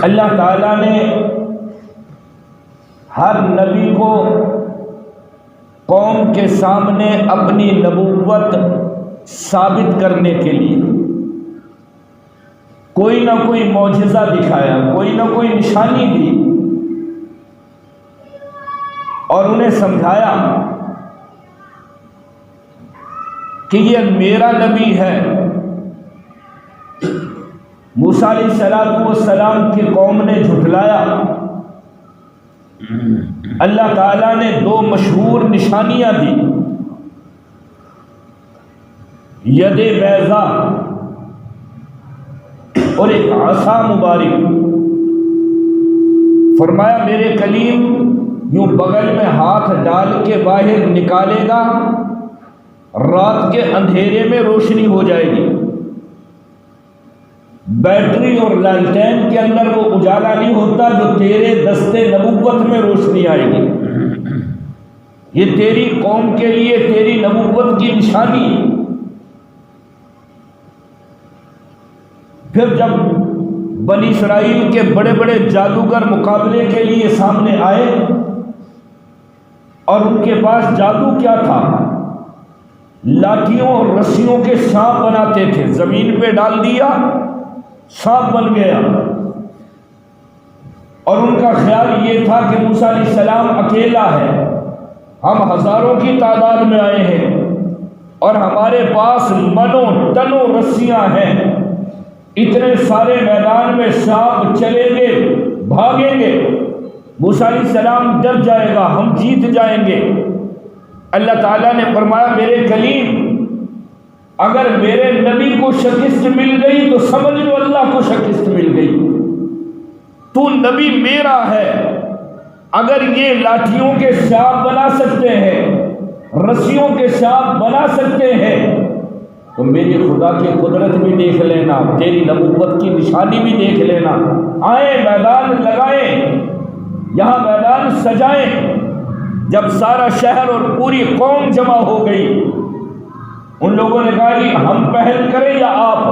اللہ تعالیٰ نے ہر نبی کو قوم کے سامنے اپنی نبوت ثابت کرنے کے لیے کوئی نہ کوئی معجزہ دکھایا، کوئی نہ کوئی نشانی دی اور انہیں سمجھایا کہ یہ میرا نبی ہے۔ موسیٰ علیہ السلام کی قوم نے جھٹلایا، اللہ تعالیٰ نے دو مشہور نشانیاں دی، ید بیضا اور ایک عصا مبارک۔ فرمایا میرے کلیم یوں بغل میں ہاتھ ڈال کے باہر نکالے گا، رات کے اندھیرے میں روشنی ہو جائے گی، بیٹری اور لالٹین کے اندر وہ اجالا نہیں ہوتا جو تیرے دستے نبوت میں روشنی آئے گی۔ یہ تیری قوم کے لیے تیری نبوت کی نشانی ہے۔ پھر جب بنی اسرائیل کے بڑے بڑے جادوگر مقابلے کے لیے سامنے آئے اور ان کے پاس جادو کیا تھا؟ لاٹھیوں اور رسیوں کے سانپ بناتے تھے، زمین پہ ڈال دیا سانپ بن گیا، اور ان کا خیال یہ تھا کہ موسیٰ علیہ السلام اکیلا ہے، ہم ہزاروں کی تعداد میں آئے ہیں اور ہمارے پاس منوں ٹنوں رسیاں ہیں، اتنے سارے میدان میں سانپ چلیں گے، بھاگیں گے، موسیٰ علیہ السلام ڈر جائے گا، ہم جیت جائیں گے۔ اللہ تعالیٰ نے فرمایا میرے کلیم اگر میرے نبی کو شکست مل گئی تو سمجھ لو اللہ کو شکست مل گئی، تو نبی میرا ہے۔ اگر یہ لاٹھیوں کے سانپ بنا سکتے ہیں، رسیوں کے سانپ بنا سکتے ہیں، تو میری خدا کی قدرت بھی دیکھ لینا، تیری نبوت کی نشانی بھی دیکھ لینا۔ آئیں میدان لگائیں، یہاں میدان سجائیں۔ جب سارا شہر اور پوری قوم جمع ہو گئی، ان لوگوں نے کہا کہ ہم پہل کریں یا آپ؟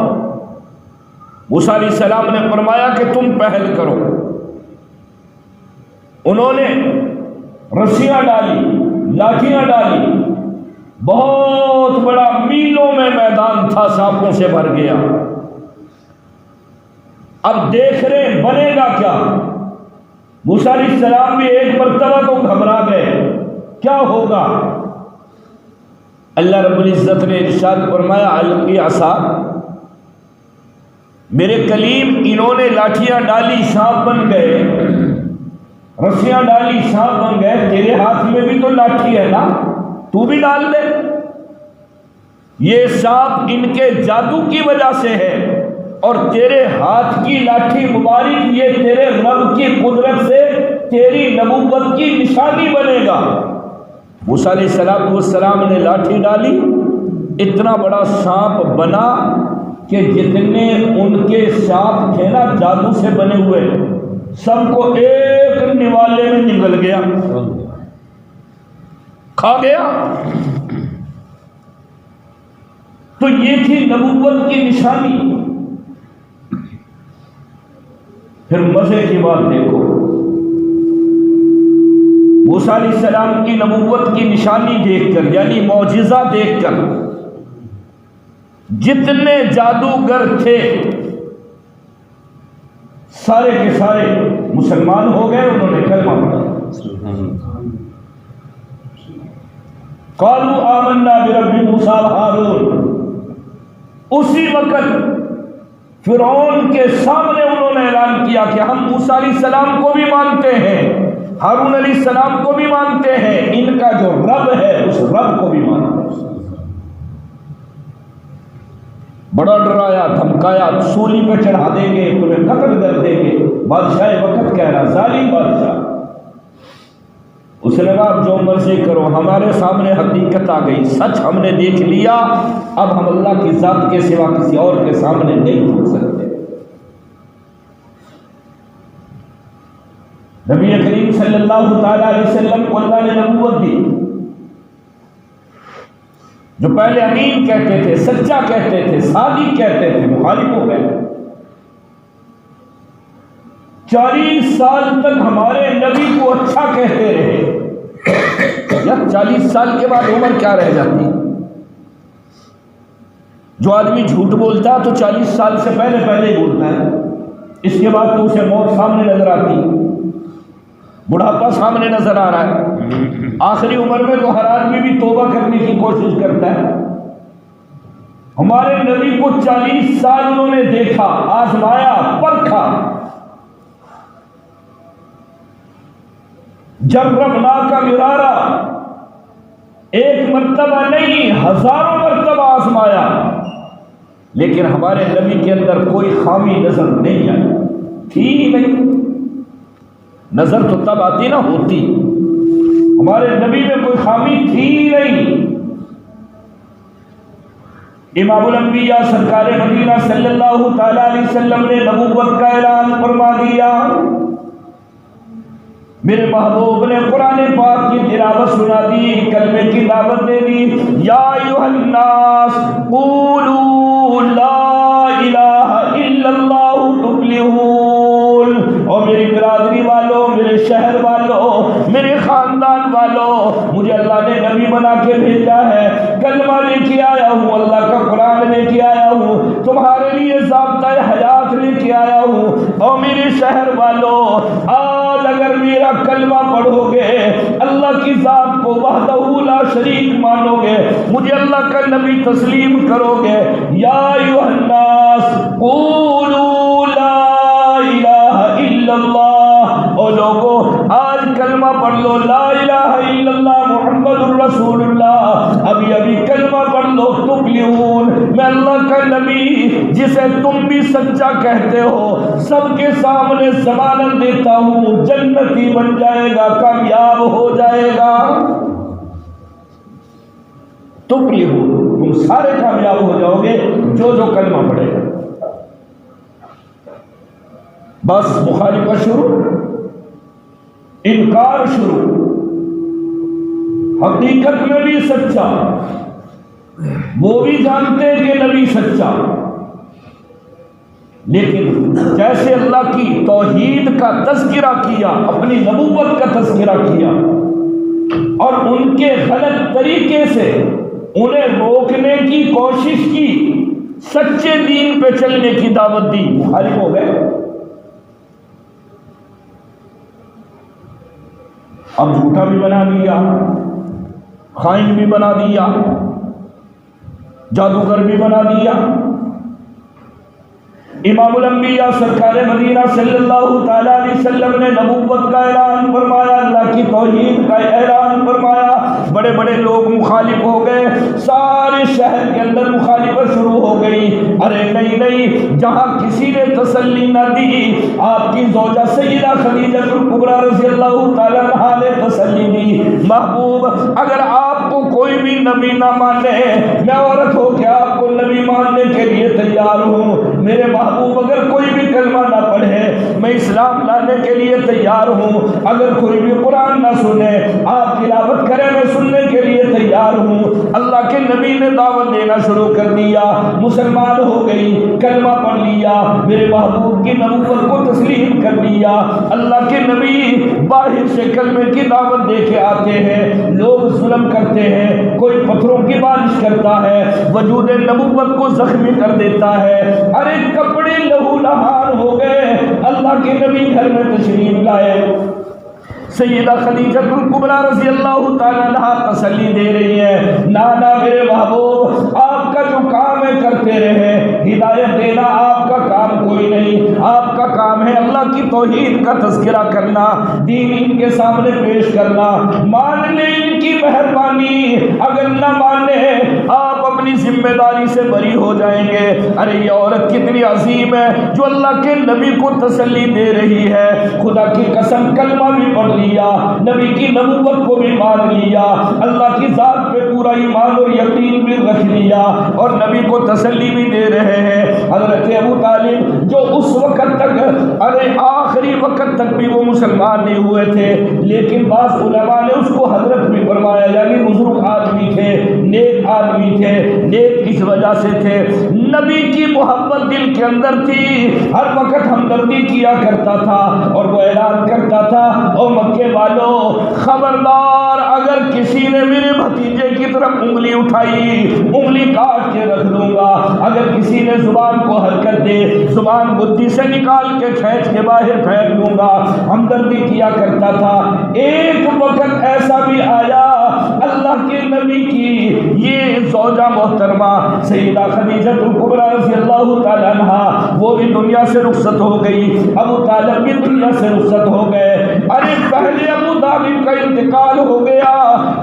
موسیٰ علیہ السلام نے فرمایا کہ تم پہل کرو۔ انہوں نے رسیاں ڈالی، لاٹھیاں ڈالی، بہت بڑا میلوں میں میدان تھا، سانپوں سے بھر گیا۔ اب دیکھ رہے ہیں بنے گا کیا۔ موسیٰ علیہ السلام بھی ایک مرتبہ تو گھبرا گئے، کیا ہوگا؟ اللہ رب العزت نے ارشاد فرمایا القی عصاک، میرے کلیم انہوں نے لاٹھیاں ڈالی سانپ بن گئے، رسیاں ڈالی سانپ بن گئے، تیرے ہاتھ میں بھی تو لاٹھی ہے نا، تو بھی ڈال دے۔ یہ سانپ ان کے جادو کی وجہ سے ہے، اور تیرے ہاتھ کی لاٹھی مبارک یہ تیرے رب کی قدرت سے تیری نبوت کی نشانی بنے گا۔ موسیٰ علیہ السلام نے لاٹھی ڈالی، اتنا بڑا سانپ بنا کہ جتنے ان کے سانپ تھے نا جادو سے بنے ہوئے، سب کو ایک نوالے میں نگل گیا، کھا گیا۔ تو یہ تھی نبوت کی نشانی۔ پھر مزے کی بات دیکھو، موسیٰ علیہ السلام کی نبوت کی نشانی دیکھ کر، یعنی معجزہ دیکھ کر، جتنے جادوگر تھے سارے کے سارے مسلمان ہو گئے، انہوں نے کلمہ پڑھا۔ قالوا آمنا برب موسیٰ وہارون۔ اسی وقت فرعون کے سامنے انہوں نے اعلان کیا کہ ہم موسیٰ علیہ السلام کو بھی مانتے ہیں، ہارون علیہ السلام کو بھی مانتے ہیں، ان کا جو رب ہے اس رب کو بھی مانتے ہیں۔ بڑا ڈرایا دھمکایا، سولی پہ چڑھا دیں گے، تمہیں قتل کر دیں گے۔ بادشاہ وقت کہہ رہا، ظالم بادشاہ، اس نے کہا آپ جو مرضی کرو، ہمارے سامنے حقیقت آ گئی، سچ ہم نے دیکھ لیا، اب ہم اللہ کی ذات کے سوا کسی اور کے سامنے نہیں جھک سکتے۔ نبی کریم صلی اللہ تعالی علیہ وسلم کو اللہ نے نبوت دی، جو پہلے امین کہتے تھے، سچا کہتے تھے، صادق کہتے تھے، مخالف ہو گئے۔ 40 سال تک ہمارے نبی کو اچھا کہتے رہے، یا 40 سال کے بعد عمر کیا رہ جاتی؟ جو آدمی جھوٹ بولتا ہے تو 40 سال سے پہلے ہی بولتا ہے، اس کے بعد تو اسے موت سامنے نظر آتی، بڑھاپا سامنے نظر آ رہا ہے، آخری عمر میں تو ہر آدمی بھی توبہ کرنے کی کوشش کرتا ہے۔ ہمارے نبی کو 40 سال انہوں نے دیکھا، آزمایا، پرکھا، جربناک مرارا، ایک مرتبہ نہیں ہزاروں مرتبہ آزمایا، لیکن ہمارے نبی کے اندر کوئی خامی نظر نہیں آئی، تھی ہی نہیں۔ نظر تو تب آتی نہ ہوتی، ہمارے نبی میں کوئی خامی تھی ہی نہیں۔ امام الانبیاء سرکار مدینہ صلی اللہ تعالی علیہ وسلم نے نبوت کا اعلان فرما دیا۔ میرے محبوب نے قرآن پاک کی تلاوت سنا دی، کلمے کی دعوت دے دی، یا ایھا الناس قولوا لا الہ الا اللہ تفلحون۔ اور میری برادری والوں، میرے شہر والوں، میرے خاندان والوں، مجھے اللہ نے نبی بنا کے بھیجا ہے، کلمہ لے کے آیا ہوں، اللہ کا قرآن لے کے آیا ہوں، تمہارے لیے ضابطۂ حیات لے کے آیا ہوں۔ اور میرے شہر والوں، آج اگر میرا کلمہ پڑھو گے، اللہ کی ذات کو وحدہ لا شریک مانو گے، مجھے اللہ کا نبی تسلیم کرو گے، یا ایھا الناس قولوا لا الہ الا اللہ۔ او لوگو، آج کلمہ پڑھ لو، لا الہ الا اللہ محمد الرسول اللہ، ابھی کلمہ پڑھ لو، تفلحون۔ میں اللہ کا نبی جسے تم بھی سچا کہتے ہو، سب کے سامنے ضمانت دیتا ہوں، جنتی بن جائے گا، کامیاب ہو جائے گا۔ تفلحون، تم سارے کامیاب ہو جاؤ گے جو کلمہ پڑھے گا۔ بس مخالفت شروع، انکار شروع، حقیقت میں بھی سچا، وہ بھی جانتے ہیں کہ نبی سچا، لیکن جیسے اللہ کی توحید کا تذکرہ کیا، اپنی نبوت کا تذکرہ کیا، اور ان کے غلط طریقے سے انہیں روکنے کی کوشش کی، سچے دین پہ چلنے کی دعوت دی، مخالف ہو گئے۔ اب جھوٹا بھی بنا دیا، خائن بھی بنا دیا، جادوگر بھی بنا دیا۔ امام الانبیاء سرکار مدینہ صلی اللہ تعالی علیہ وسلم نے نبوت کا اعلان فرمایا، اللہ کی توحید کا اعلان فرمایا، بڑے بڑے لوگ مخالف ہو گئے، سارے شہر کے اندر مخالفت شروع ہو گئی۔ ارے نہیں، جہاں کسی نے تسلی نہ دی، آپ کی زوجہ سیدہ خدیجہ الکبریٰ رضی اللہ تعالی عنہا نے تسلی دی، محبوب اگر آپ کو کوئی بھی نبی نہ مانے، میں عورت ہو کے آپ کو نبی ماننے کے لیے تیار ہوں، میرے محبوب اگر کوئی بھی کلمہ نہ پڑھے، میں اسلام لانے کے لیے تیار ہوں، اگر کوئی بھی قرآن نہ سنے، آپ تلاوت کریں، میں سننے کے لیے تیار ہوں۔ اللہ کے نبی نے دعوت دینا شروع کر دیا، مسلمان ہو گئی، کلمہ پڑھ لیا، میرے محبوب کی نبوت کو تسلیم کر دیا۔ اللہ کے نبی باہر سے کلمے کی دعوت دے کے آتے ہیں، لوگ ظلم کرتے ہیں، کوئی پتھروں کی بارش کرتا ہے، وجود نبوت کو زخمی کر دیتا ہے۔ ارے کپڑے لہو لہان ہو گئے، اللہ کے نبی گھر میں تشریف لائے، سیدہ خدیجہ الکبریٰ رضی اللہ تعالیٰ عنہا تسلی دے رہی ہے، نانا میرے محبوب آپ کا جو کام ہے کرتے رہے، ہدایت دینا آپ کا کام کوئی نہیں، آپ کا کام ہے اللہ کی توحید کا تذکرہ کرنا، دین ان کے سامنے پیش کرنا، مان لیں ان کی مہربانی، اگر نہ مانے آپ اپنی ذمہ داری سے بری ہو جائیں گے۔ ارے یہ عورت کتنی عظیم ہے جو اللہ کے نبی کو تسلی دے رہی ہے، خدا کی قسم کلمہ بھی پڑھ لیا، نبی کی نبوت کو بھی مان لیا، اللہ کی ذات پہ پورا ایمان اور یقین بھی رکھ لیا، اور نبی کو تسلی بھی دے رہے ہیں۔ حضرت ابو طالب جو اس وقت تک آخری وقت تک بھی وہ مسلمان نہیں ہوئے تھے، لیکن بعض علماء نے اس کو حضرت بھی فرمایا، یعنی بزرگ آدمی تھے، نیک آدمی تھے، نیک اس وجہ سے تھے، نبی کی محبت دل کے اندر تھی، ہر وقت ہمدردی کیا کرتا تھا اور وہ اعلان کرتا تھا، او مکے والوں خبردار اگر کسی نے میرے بھتیجے کی طرف انگلی اٹھائی انگلی کاٹ کے رکھ لوں گا، اگر کسی نے زبان کو حرکت دے زبان بدھی سے نکال کے کھینچ کے باہر پھینک دوں گا، ہمدردی کیا کرتا تھا۔ ایک وقت ایسا بھی آیا اللہ کے نبی کی یہ زوجہ محترمہ سیدہ خدیجہ کبریٰ رضی اللہ تعالی عنہا وہ بھی دنیا سے رخصت ہو گئی، ابو طالب بھی دنیا سے رخصت ہو گئے۔ ارے پہلے ابو طالب کا انتقال ہو گیا،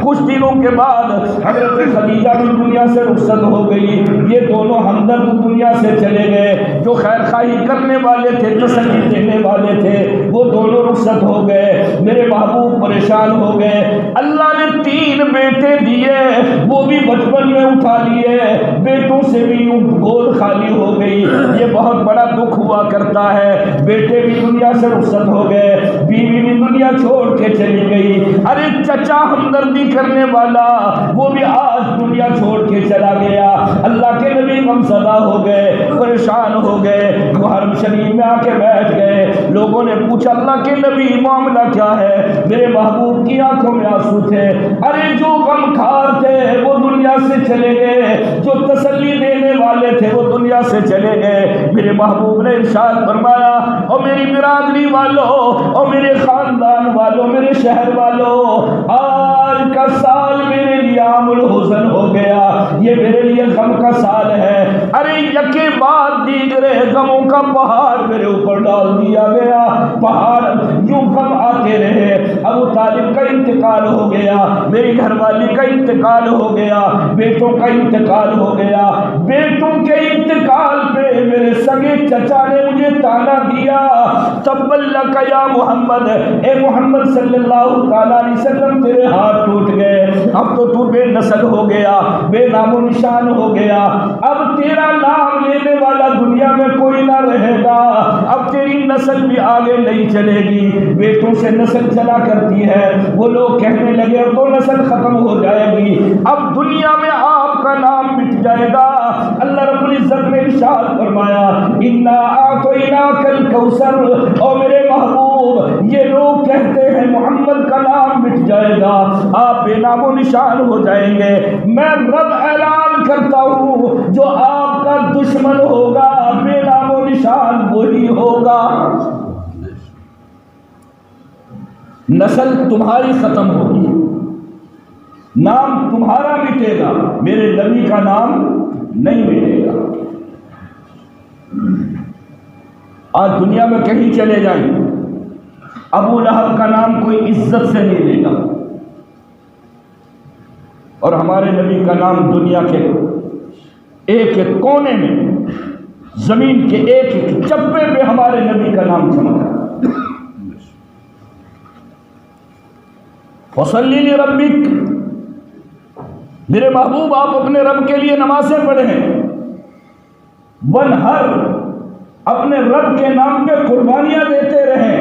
کچھ دنوں کے بعد حضرت خدیجہ بھی دنیا سے رخصت ہو گئی، یہ دونوں ہمدرد دنیا سے چلے گئے، جو خیر خواہی کرنے والے تھے تسلی دینے والے تھے وہ دونوں رخصت ہو گئے۔ میرے محبوب پریشان ہو گئے، اللہ نے 3 بیٹے دیے وہ بھی بچپن میں اٹھا لیے، بیٹوں سے بھی یوں گود خالی ہو گئی، یہ بہت بڑا دکھ ہوا کرتا ہے، بیٹے بھی دنیا سے رخصت ہو گئے، بیوی بھی دنیا چھوڑ کے چلی گئی۔ ارے چچا ہمدردی کرنے والا وہ بھی آج دنیا چھوڑ کے چلا گیا، اللہ کے نبی غمزدہ ہو گئے، پریشان ہو گئے، حرم شریف میں آ کے بیٹھ گئے۔ لوگوں نے پوچھا اللہ کے نبی معاملہ کیا ہے؟ میرے محبوب کی آنکھوں میں آنسو تھے، ارے جو غم خار تھے وہ دنیا سے چلے گئے، جو تسلی دینے والے تھے وہ دنیا سے چلے گئے۔ میرے محبوب نے ارشاد فرمایا، اور میری برادری والوں اور میرے خاندان والوں میرے شہر والوں، آج کا سال میرے لیے عام الحزن ہو گیا، یہ میرے لیے غم کا سال ہے۔ ارے یکے بعد دیگرے غموں کا پہاڑ میرے اوپر ڈال دیا گیا، پہاڑ یوں غم آتے رہے۔ ابو طالب کا انتقال ہو گیا، میری گھر والی کا انتقال ہو گیا، بیٹوں کا انتقال ہو گیا، بیٹوں کے انتقال پہ میرے سگے چچا نے مجھے تانا دیا، تبلک یا محمد، اے محمد صلی اللہ تعالیٰ علیہ وسلم تیرے ہاتھ ٹوٹ گئے، اب تو بے نسل ہو گیا، بے نام و نشان ہو گیا، اب تیرا نام لینے والا دنیا میں کوئی نہ رہے گا، اب تیری نسل بھی آگے نہیں چلے گی۔ بیٹوں سے نسل چلا کرتی ہے، وہ لوگ کہنے لگے اب تو نسل ختم ہو جائے گی، اب دنیا میں آپ کا نام مٹ جائے گا۔ اللہ رب العزت نے ارشاد فرمایا، انا اعطیناک الکوثر، اور میرے محبوب یہ لوگ کہتے ہیں محمد کا نام مٹ جائے گا، آپ بے نام و نشان ہو جائیں گے، میں رب اعلان کرتا ہوں جو آپ کا دشمن ہوگا بے نام و نشان وہی ہوگا، نسل تمہاری ختم ہوگی، نام تمہارا مٹے گا، میرے نبی کا نام نہیں مٹے گا۔ آج دنیا میں کہیں چلے جائیں ابو لہب کا نام کوئی عزت سے نہیں لے گا، اور ہمارے نبی کا نام دنیا کے ایک ایک کونے میں، زمین کے ایک ایک چپے پہ ہمارے نبی کا نام چمکا۔ فصلی لربک، میرے محبوب آپ اپنے رب کے لیے نمازیں پڑھیں، ونہر، اپنے رب کے نام پہ قربانیاں دیتے رہیں،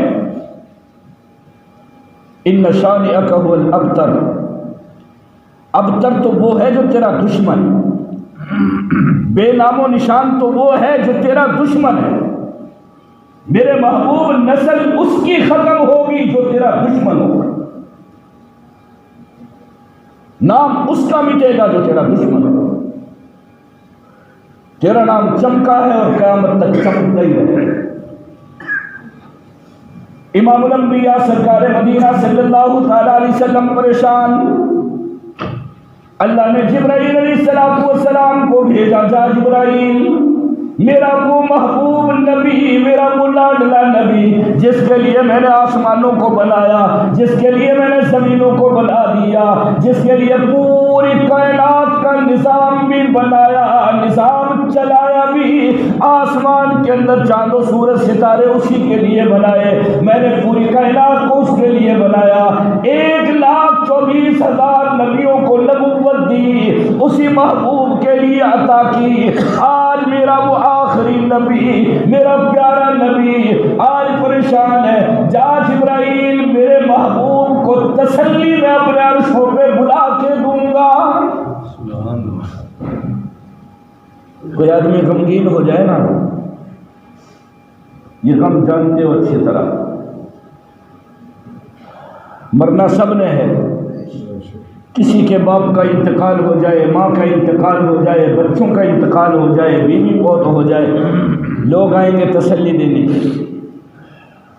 ان شانئک ھو الابتر، ابتر تو وہ ہے جو تیرا دشمن، بے نام و نشان تو وہ ہے جو تیرا دشمن ہے۔ میرے محبوب نسل اس کی ختم ہوگی جو تیرا دشمن ہوگا، نام اس کا مٹے گا جو تیرا دشمن ہوگا۔ تیرا نام چمکا ہے اور قیامت تک چمکتا ہی رہے۔ امام الانبیاء سرکار مدینہ صلی اللہ تعالی علیہ وسلم پریشان، اللہ نے جبرائیل علیہ السلام کو بھیجا، جا جبرائیل، میرا وہ محبوب نبی، میرا وہ لاڈلا نبی جس کے لیے میں نے آسمانوں کو بنایا، جس کے لیے میں نے زمینوں کو بنا دیا، جس کے لیے پوری کائنات کا نظام بھی بنایا، نظام چلایا بھی، آسمان کے اندر چاند و سورج ستارے اسی کے لیے بنائے، میں نے پوری کائنات کو اس کے لیے بنایا، 1,24,000 نبیوں کو نبوت دی، اسی محبوب کے لیے عطا کی۔ آج میرا وہ آخری نبی، میرا پیارا نبی آج پریشان ہے، جا جبرائیل میرے محبوب کو تسلی میں اپنے عرشوں پہ بلا کے دوں گا۔ کوئی آدمی غمگین ہو جائے نا، یہ غم جانتے ہو اچھی طرح، مرنا سب نے ہے، کسی کے باپ کا انتقال ہو جائے، ماں کا انتقال ہو جائے، بچوں کا انتقال ہو جائے، بیوی فوت ہو جائے، لوگ آئیں گے تسلی دینے کے لیے۔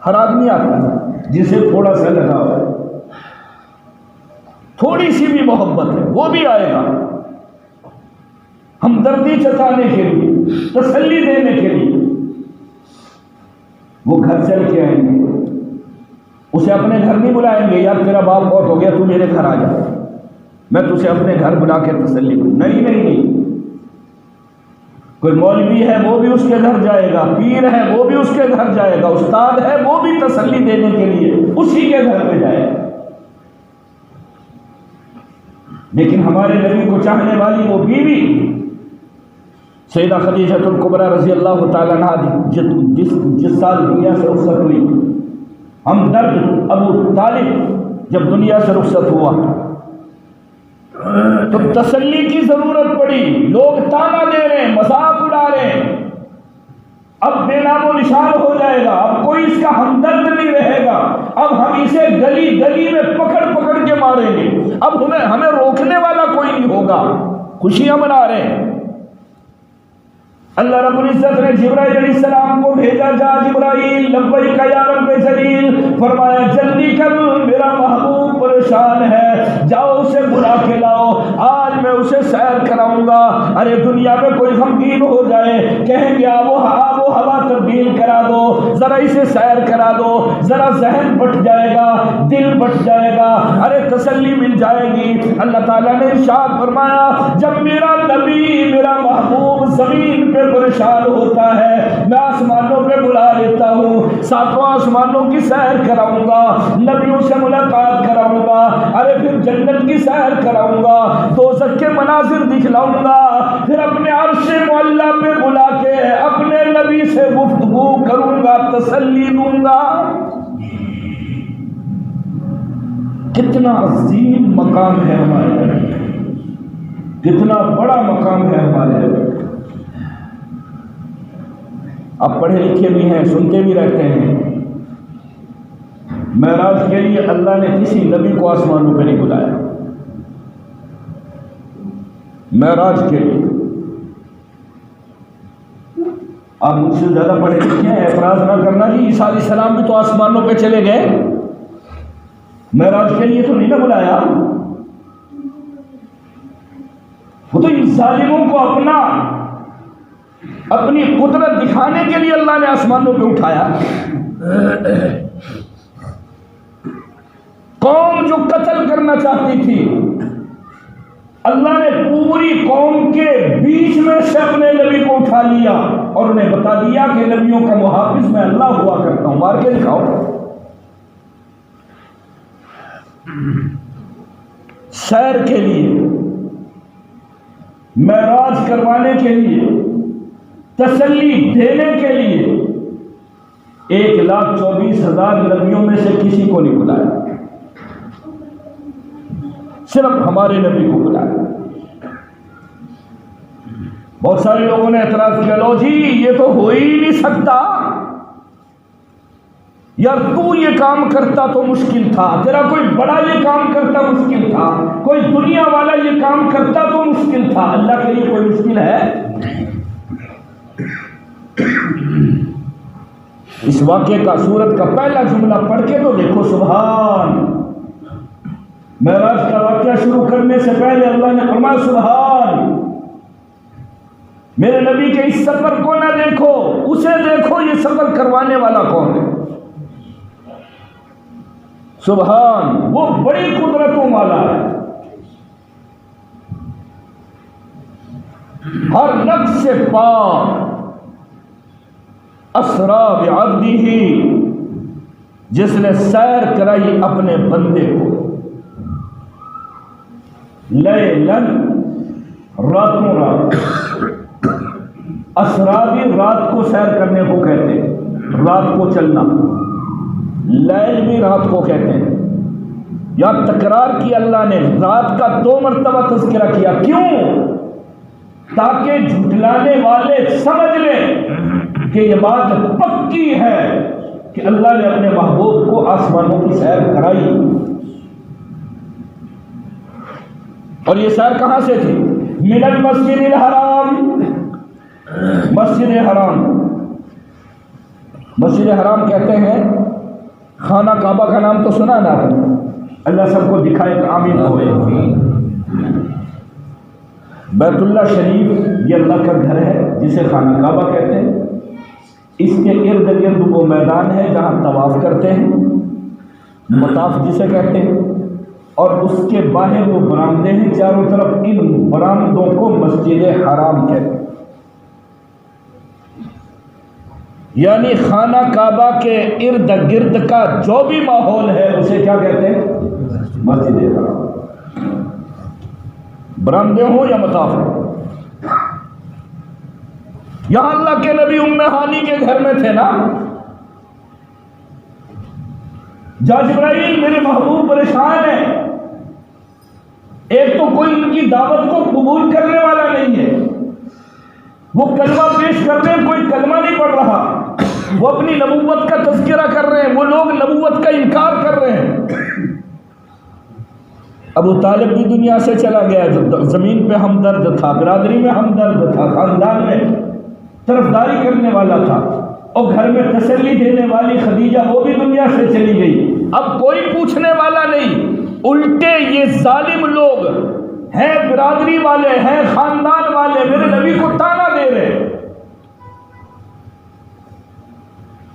ہر آدمی آتا ہے جسے تھوڑا سا لگا ہوا ہے، تھوڑی سی بھی محبت ہے، وہ بھی آئے گا ہمدردی جتانے کے لیے، تسلی دینے کے لیے۔ وہ گھر چل کے آئیں گے، اسے اپنے گھر نہیں بلائیں گے، یار تیرا باپ بہت ہو گیا تو میرے گھر آ جا، میں تجھے اپنے گھر بلا کے تسلی دوں۔ نہیں نہیں نہیں، کوئی مولوی ہے وہ بھی اس کے گھر جائے گا، پیر ہے وہ بھی اس کے گھر جائے گا، استاد ہے وہ بھی تسلی دینے کے لیے اسی کے گھر پہ جائے گا۔ لیکن ہمارے نبی کو چاہنے والی وہ بیوی سیدہ خدیجہ الکبریٰ رضی اللہ تعالیٰ عنہا جس سال دنیا سے رخصت ہوئی، ہمدرد ابو طالب جب دنیا سے رخصت ہوا تو تسلی کی ضرورت پڑی، لوگ تانا دے رہے ہیں، مذاق اڑا رہے ہیں، اب بے نام و نشان ہو جائے گا، اب کوئی اس کا ہمدرد نہیں رہے گا، اب ہم اسے گلی گلی میں پکڑ پکڑ کے ماریں گے، اب ہمیں روکنے والا کوئی نہیں ہوگا، خوشیاں منا رہے ہیں۔ اللہ رب العزت نے جبرائیل علیہ السلام کو بھیجا، جا جبرائیل لبیک یا رب جلیل، فرمایا جلدی کر میرا محبوب پریشان ہے، جاؤ اسے بلا کے لاؤ، آج میں اسے سیر کراؤں گا۔ ارے دنیا میں کوئی غمگین ہو جائے، کہیں گے آب و ہوا تبدیل کرا دو، ذرا اسے سیر کرا دو، ذرا ذہن بٹ جائے گا، دل بٹ جائے گا، ارے تسلی مل جائے گی۔ اللہ تعالیٰ نے ارشاد فرمایا جب میرا نبی میرا محبوب زمین پہ پریشان ہوتا ہے، میں آسمانوں پہ بلا لیتا ہوں، ساتوں آسمانوں کی سیر کراؤں گا، نبیوں سے ملاقات کراؤں گا، ارے پھر جنت کی سیر کراؤں گا، دوزخ کے مناظر دکھلاؤں گا، پھر اپنے عرش معلیٰ پہ بلا کے اپنے نبی سے گفتگو کروں گا، تسلی دوں گا۔ کتنا عظیم مقام ہے ہمارے، کتنا بڑا مقام ہے ہمارے۔ آپ پڑھے لکھے بھی ہیں، سنتے بھی رہتے ہیں، معراج کے لیے اللہ نے کسی نبی کو آسمانوں پہ نہیں بلایا، معراج کے لیے۔ آپ مجھ سے زیادہ پڑھے لکھے ہیں، اعتراض نہ کرنا کہ عیسیٰ علیہ السلام بھی تو آسمانوں پہ چلے گئے، معراج کے لیے تو نہیں نہ بلایا۔ وہ تو ان ظالموں کو اپنی قدرت دکھانے کے لیے اللہ نے آسمانوں پہ اٹھایا۔ قوم جو قتل کرنا چاہتی تھی، اللہ نے پوری قوم کے بیچ میں سے اپنے نبی کو اٹھا لیا اور انہیں بتا دیا کہ نبیوں کا محافظ میں اللہ ہوا کرتا ہوں، مار کے دکھاؤ۔ سیر کے لیے، معراج کروانے کے لیے، تسلی دینے کے لیے 1,24,000 نبیوں میں سے کسی کو نہیں بلایا، صرف ہمارے نبی کو بلایا۔ بہت سارے لوگوں نے اعتراض کیا، لو جی یہ تو ہو ہی نہیں سکتا، یار تو یہ کام کرتا تو مشکل تھا، تیرا کوئی بڑا یہ کام کرتا مشکل تھا، کوئی دنیا والا یہ کام کرتا تو مشکل تھا، اللہ کے لیے کوئی مشکل ہے؟ اس واقعے کا، سورت کا پہلا جملہ پڑھ کے تو دیکھو، سبحان۔ معراج کا واقعہ شروع کرنے سے پہلے اللہ نے فرمایا سبحان، میرے نبی کے اس سفر کو نہ دیکھو، اسے دیکھو، یہ سفر کروانے والا کون ہے۔ سبحان، وہ بڑی قدرتوں والا ہے، ہر نقص سے پاک، اسرا بعبدہ، جس نے سیر کرائی اپنے بندے کو، لیلاً، راتوں رات، اسرا بھی رات کو سیر کرنے کو کہتے ہیں، رات کو چلنا، لیل بھی رات کو کہتے ہیں۔ یا تکرار کی اللہ نے، رات کا 2 مرتبہ تذکرہ کیا، کیوں؟ تاکہ جھٹلانے والے سمجھ لیں کہ یہ بات پکی ہے کہ اللہ نے اپنے محبوب کو آسمانوں کی سیر کرائی. اور یہ سیر کہاں سے تھی؟ من المسجد الحرام. مسجد حرام، مسجد حرام کہتے ہیں خانہ کعبہ کا نام تو سنا نا آپ نے؟ اللہ سب کو دکھائے کہ آمین ہوئے. بیت اللہ شریف یہ اللہ کا گھر ہے جسے خانہ کعبہ کہتے ہیں. اس کے ارد گرد وہ میدان ہے جہاں طواف کرتے ہیں، مطاف جسے کہتے ہیں، اور اس کے باہر وہ برآمدے ہیں چاروں طرف. ان برآمدوں کو مسجد حرام کہتے ہیں. یعنی خانہ کعبہ کے ارد گرد کا جو بھی ماحول ہے اسے کیا کہتے ہیں؟ مسجد حرام. برآمدے ہوں یا مطاف ہوں. یہاں اللہ کے نبی ام ہانی کے گھر میں تھے نا. جا جبرائیل میرے محبوب پریشان ہے. ایک تو کوئی ان کی دعوت کو قبول کرنے والا نہیں ہے، وہ کلمہ پیش کر رہے ہیں کوئی کلمہ نہیں پڑھ رہا، وہ اپنی نبوت کا تذکرہ کر رہے ہیں، وہ لوگ نبوت کا انکار کر رہے ہیں. ابو طالب بھی دنیا سے چلا گیا جو زمین پہ ہمدرد تھا، برادری میں ہمدرد تھا، خاندان میں طرفداری کرنے والا تھا، اور گھر میں تسلی دینے والی خدیجہ وہ بھی دنیا سے چلی گئی. اب کوئی پوچھنے والا نہیں. الٹے یہ ظالم لوگ ہیں، برادری والے ہیں، خاندان والے میرے نبی کو تانا دے رہے.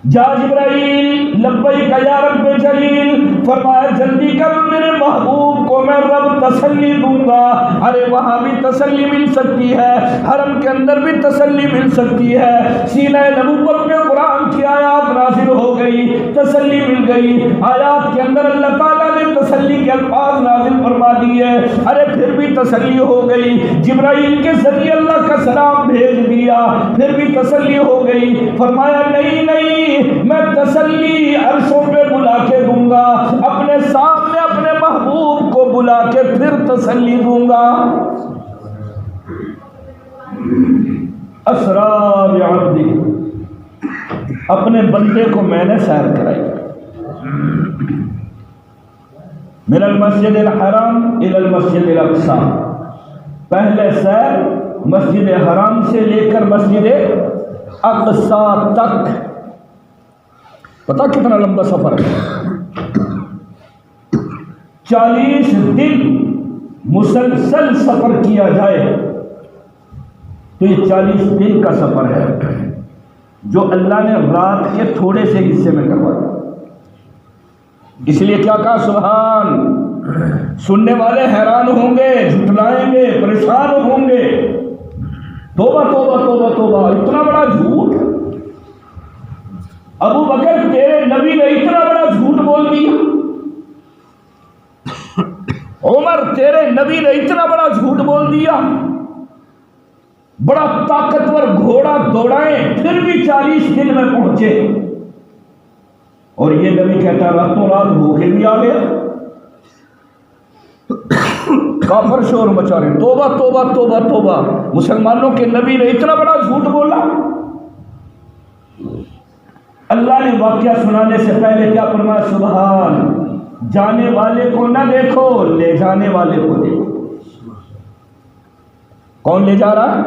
جا جبرائیل لبیک یا رب جلیل، فرمایا جلدی کر میرے محبوب کو میں رب تسلی دوں گا. ارے وہاں بھی تسلی مل سکتی ہے، حرم کے اندر بھی تسلی مل سکتی ہے. سینہ نبوت میں قرآن کی آیات نازل ہو گئی، تسلی مل گئی. آیات کے اندر اللہ تعالیٰ نے تسلی کے الفاظ نازل فرما دیے. ارے پھر بھی تسلی ہو گئی. جبرائیل کے ذریعے اللہ کا سلام بھیج دیا، پھر بھی تسلی ہو گئی. فرمایا نہیں نہیں، میں تسلی عرشوں پہ بلا کے دوں گا، اپنے سامنے اپنے محبوب کو بلا کے پھر تسلی دوں گا. اسرا بعبدی، اپنے بندے کو میں نے سیر کرائی. من المسجد الحرام الى المسجد الاقصی، پہلے سیر مسجد حرام سے لے کر مسجد اقصی تک. پتہ کتنا لمبا سفر ہے؟ 40 دن مسلسل سفر کیا جائے تو یہ 40 دن کا سفر ہے جو اللہ نے رات کے تھوڑے سے حصے میں کروایا. اس لیے کیا کہا سبحان. سننے والے حیران ہوں گے، جھٹلائیں گے، پریشان ہوں گے. توبہ توبہ توبہ توبہ، اتنا بڑا جھوٹ. ابو بکر تیرے نبی نے اتنا بڑا جھوٹ بول دیا. عمر تیرے نبی نے اتنا بڑا جھوٹ بول دیا. بڑا طاقتور گھوڑا دوڑائیں پھر بھی 40 دن میں پہنچے، اور یہ نبی کہتا راتوں رات ہو کے بھی آ گیا. کافر شور مچا رہے. توبہ توبہ توبہ توبہ. مسلمانوں کے نبی نے اتنا بڑا جھوٹ بولا. اللہ نے واقعہ سنانے سے پہلے کیا فرمایا؟ سبحان. جانے والے کو نہ دیکھو، لے جانے والے کو دیکھو. کون لے جا رہا ہے؟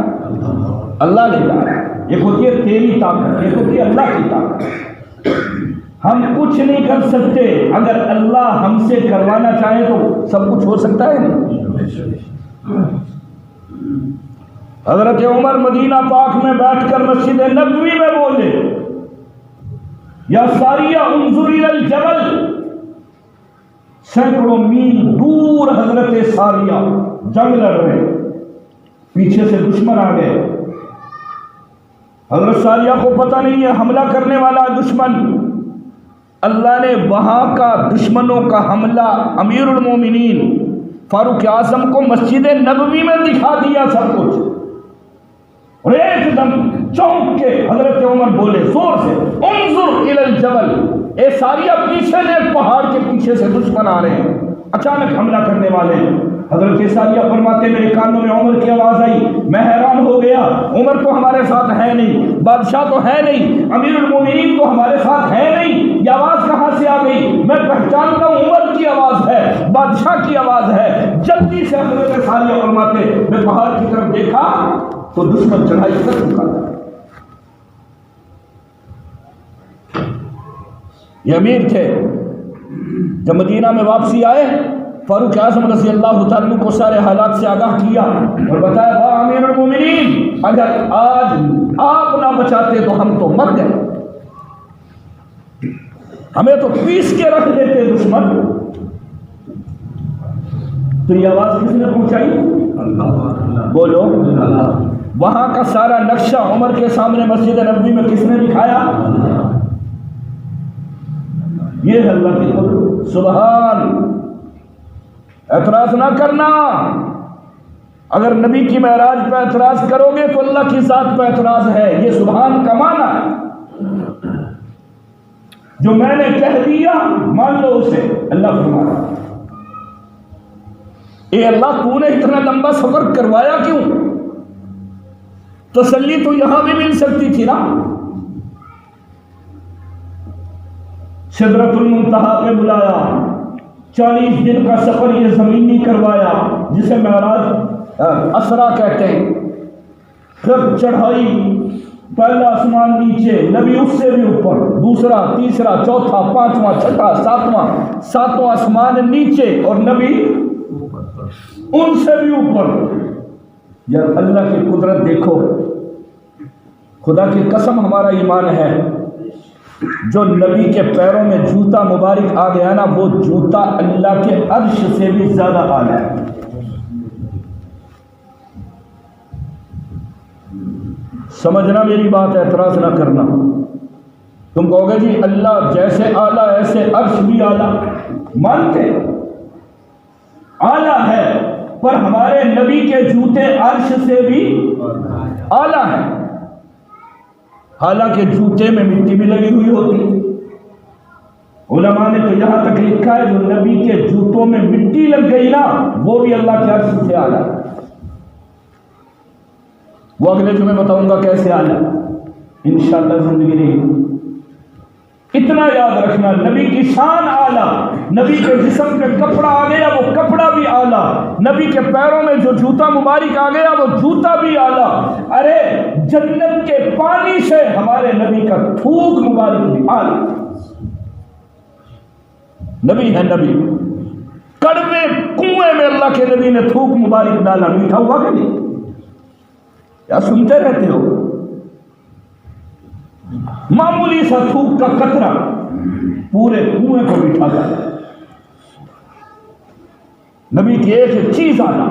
اللہ لے جا رہا ہے. ایک ہوتی ہے تیری طاقت، ایک ہوتی ہے اللہ کی طاقت. ہم کچھ نہیں کر سکتے، اگر اللہ ہم سے کروانا چاہے تو سب کچھ ہو سکتا ہے. حضرت عمر مدینہ پاک میں بیٹھ کر مسجد نبوی میں بولے یا ساریہ انظر الی الجبل. سینکڑوں میل دور حضرت ساریہ جنگ لڑ رہے، پیچھے سے دشمن آ گئے. حضرت ساریہ کو پتہ نہیں ہے حملہ کرنے والا دشمن. اللہ نے وہاں کا دشمنوں کا حملہ امیر المومنین فاروق اعظم کو مسجد نبوی میں دکھا دیا سب کچھ. اور ایک دم چونک کے حضرت عمر بولے زور سے انظر الی الجبل. اے ساریہ پیچھے دیکھ، پہاڑ کے پیچھے سے دشمن آ رہے ہیں. اچانک حملہ کرنے والے. حضرت ثانیہ فرماتے میرے کانوں میں عمر کی آواز آئی, میں حیران ہو گیا, عمر تو ہمارے ساتھ ہے نہیں, بادشاہ تو ہے نہیں, امیر المومنین تو ہمارے ساتھ ہے نہیں, یہ آواز کہاں سے آ گئی؟ میں پہچانتا ہوں عمر کی آواز ہے, بادشاہ کی آواز ہے. جلدی سے حضرت ثانیہ فرماتے میں پہاڑ کی طرف دیکھا تو دشمن چڑھائی کر چکا تھا. یہ امیر تھے. جب مدینہ میں واپسی آئے فاروق اعظم رضی اللہ تعالیٰ کو سارے حالات سے آگاہ کیا اور بتایا با امیر المومنین اگر آج آپ نہ بچاتے تو ہم تو مر گئے, ہمیں تو پیس کے رکھ دیتے دشمن. تو یہ آواز کس نے پہنچائی؟ اللہ. بولو اللہ. وہاں کا سارا نقشہ عمر کے سامنے مسجد نبوی میں کس نے دکھایا؟ یہ ہے اللہ کی قدرت. سبحان. اعتراض نہ کرنا. اگر نبی کی معراج پہ اعتراض کرو گے تو اللہ کی ذات پہ اعتراض ہے. یہ سبحان کا معنی ہے. جو میں نے کہہ دیا مان لو اسے. اللہ فرماتا اے اللہ تو نے اتنا لمبا سفر کروایا کیوں؟ تسلی تو یہاں بھی مل سکتی تھی نا. سدرۃ المنتہا پہ بلایا, 40 دن کا سفر یہ زمینی کروایا جسے معراج اسرا کہتے ہیں. پھر چڑھائی, پہلا آسمان نیچے, نبی اس سے بھی اوپر, دوسرا, تیسرا, چوتھا, پانچواں, چھٹا, ساتواں, ساتواں آسمان نیچے اور نبی ان سے بھی اوپر. یار اللہ کی قدرت دیکھو. خدا کی قسم ہمارا ایمان ہے جو نبی کے پیروں میں جوتا مبارک آ گیا نا وہ جوتا اللہ کے عرش سے بھی زیادہ اعلیٰ ہے. سمجھنا میری بات, اعتراض نہ کرنا. تم کہو گے جی اللہ جیسے اعلیٰ ایسے عرش بھی اعلیٰ. مانتے اعلیٰ ہے پر ہمارے نبی کے جوتے عرش سے بھی اعلیٰ ہیں. حالانکہ جوتے میں مٹی بھی لگی ہوئی ہوتی. علماء نے تو یہاں تک لکھا ہے جو نبی کے جوتوں میں مٹی لگ گئی نا وہ بھی اللہ کے عرش سے اعلیٰ. وہ اگلے جمعے بتاؤں گا کیسے اعلیٰ انشاءاللہ زندگی نہیں. اتنا یاد رکھنا نبی کی شان اعلیٰ. نبی کے جسم پہ کپڑا آ گیا وہ کپڑا بھی اعلیٰ. نبی کے پیروں میں جو جوتا مبارک آ گیا وہ جوتا بھی اعلیٰ. ارے جنت کے پانی سے ہمارے نبی کا تھوک مبارک بھی اعلیٰ. نبی ہے نبی. کڑوے کنویں میں اللہ کے نبی نے تھوک مبارک ڈالا, میٹھا ہوا کہ نہیں؟ یا سنتے رہتے ہو؟ معمولی سا تھوک کا قطرہ پورے کنویں کو بٹھا گیا. نبی کی ایک چیز آنا.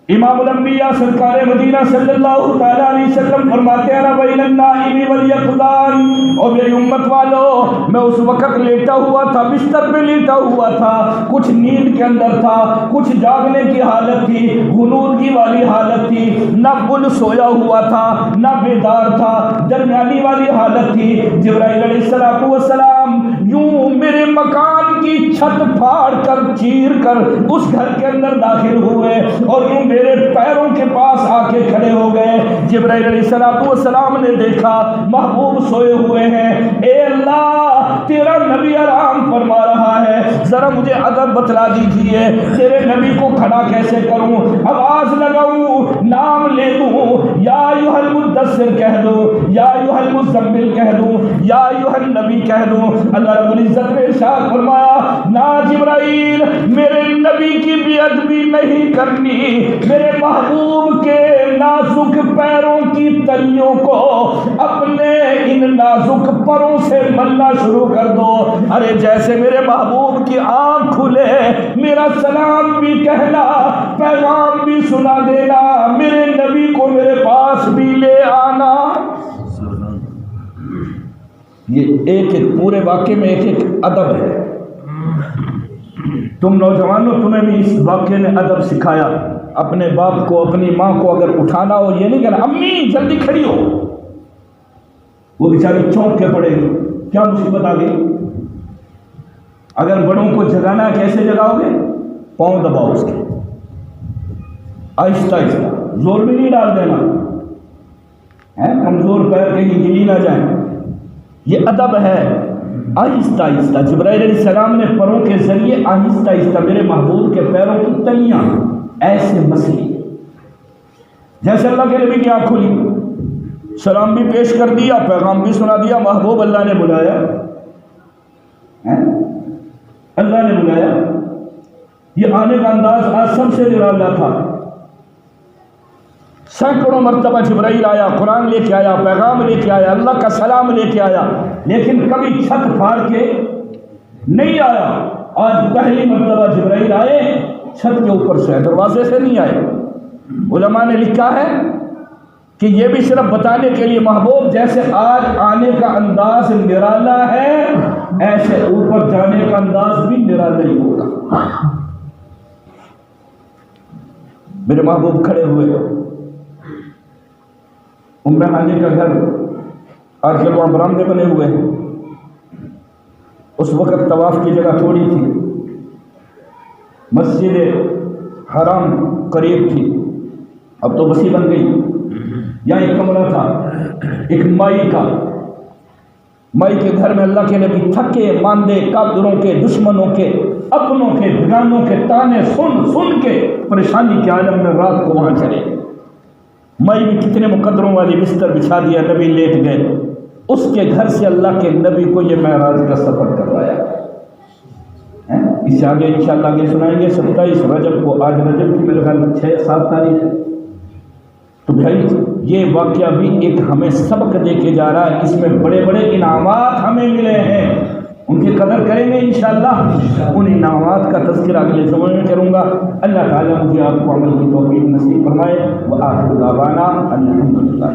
امام الانبیاء سرکار مدینہ صلی اللہ تعالیٰ علیہ وسلم فرماتے ہیں بین النائم والیقظان. اور میری امت والو میں اس وقت لیٹا ہوا تھا, بستر پہ لیٹا ہوا تھا, کچھ نیند کے اندر تھا, کچھ جاگنے کی حالت تھی, غنودگی والی حالت تھی, نہ بل سویا ہوا تھا نہ بیدار تھا, درمیانی والی حالت تھی. جبرائیل علیہ السلام یوں میرے مکان کی چھت پھاڑ کر چیر کر اس گھر کے اندر داخل ہوئے اور یوں میرے پیروں کے پاس آ کے کھڑے ہو گئے. جبرائیل علیہ السلام نے دیکھا محبوب سوئے ہوئے ہیں. اے اللہ تیرا نبی آرام فرما رہا ہے, ذرا مجھے ادب بتلا دیجئے تیرے نبی کو کھڑا کیسے کروں, آواز لگاؤں, نام لے دوں, یا ایھا المدثر کہہ دوں, یا ایھا المزمل کہہ دوں, یا ایھا النبی کہہ دوں. اللہ رب العزت نے ارشاد فرمایا نا جبرائیل میرے نبی کی بے ادبی نہیں کرنی, میرے محبوب کے نازک پیروں کی تلیوں کو اپنے ان نازک پروں سے ملنا شروع کر دو. ارے جیسے میرے محبوب کی آنکھ کھلے میرا سلام بھی کہنا, پیغام بھی سنا دینا, میرے نبی کو میرے پاس بھی لے آنا. یہ ایک ایک پورے واقعے میں ایک ایک ادب ہے. تم نوجوانوں تمہیں بھی اس واقعے نے ادب سکھایا. اپنے باپ کو اپنی ماں کو اگر اٹھانا ہو یہ نہیں کہنا امی جلدی کھڑی ہو, وہ بیچاری چونک کے پڑے گی, کیا مصیبت آ گئی. اگر بڑوں کو جگانا کیسے جگاؤ گے؟ پاؤں دباؤ اس کے، آہستہ آہستہ، زور بھی نہیں ڈال دینا، کمزور پیر کہیں ہلی نہ جائیں، یہ ادب ہے۔ آہستہ آہستہ جبرائیل علیہ السلام نے پروں کے ذریعے آہستہ آہستہ میرے محبوب کے پیروں کی تلیاں ایسے مسلی، جیسے اللہ کے نبی کی آنکھ کھلی، سلام بھی پیش کر دیا، پیغام بھی سنا دیا، محبوب اللہ نے بلایا، اللہ نے بلایا۔ یہ آنے کا انداز آج سب سے نرالا تھا۔ سینکڑوں مرتبہ جبرائیل آیا، قرآن لے کے آیا، پیغام لے کے آیا، اللہ کا سلام لے کے آیا، لیکن کبھی چھت پھاڑ کے نہیں آیا۔ آج پہلی مرتبہ جبرائیل آئے چھت کے اوپر سے، دروازے سے نہیں آئے۔ علماء نے لکھا ہے کہ یہ بھی صرف بتانے کے لیے محبوب جیسے آج آنے کا انداز نرالا ہے، ایسے اوپر جانے کا انداز بھی نرالا ہی ہوگا۔ میرے محبوب کھڑے ہوئے، ام ہانی کا گھر آج کل وہاں برامدے بنے ہوئے ہیں، اس وقت طواف کی جگہ تھوڑی تھی، مسجد حرام قریب تھی، اب تو وسیع بن گئی۔ یہاں ایک کمرہ تھا، ایک مائی کا، مائی کے گھر میں اللہ کے نبی تھکے ماندے کافروں کے، دشمنوں کے، اپنوں کے، بیگانوں کے تانے سن سن کے پریشانی کے عالم میں رات کو وہاں چلے۔ مائی میں کتنے مقدروں والی بستر بچھا دیا، نبی لیٹ گئے۔ اس کے گھر سے اللہ کے نبی کو یہ معراج کا سفر کروایا۔ اس سے آگے انشاءاللہ آگے سنائیں گے 27 رجب کو، آج رجب کی میرے خیال میں 6-7 تاریخ ہے۔ تو بھائی یہ واقعہ بھی ایک ہمیں سبق دے کے جا رہا ہے، اس میں بڑے بڑے انعامات ہمیں ملے ہیں، ان کی قدر کریں گے انشاءاللہ۔ ان انعامات کا تذکرہ اگلے زمانے میں کروں گا۔ اللہ تعالیٰ مجھے آپ کو عمل کی توفیق نصیب فرمائے۔ وآخر دعوانا الحمدللہ۔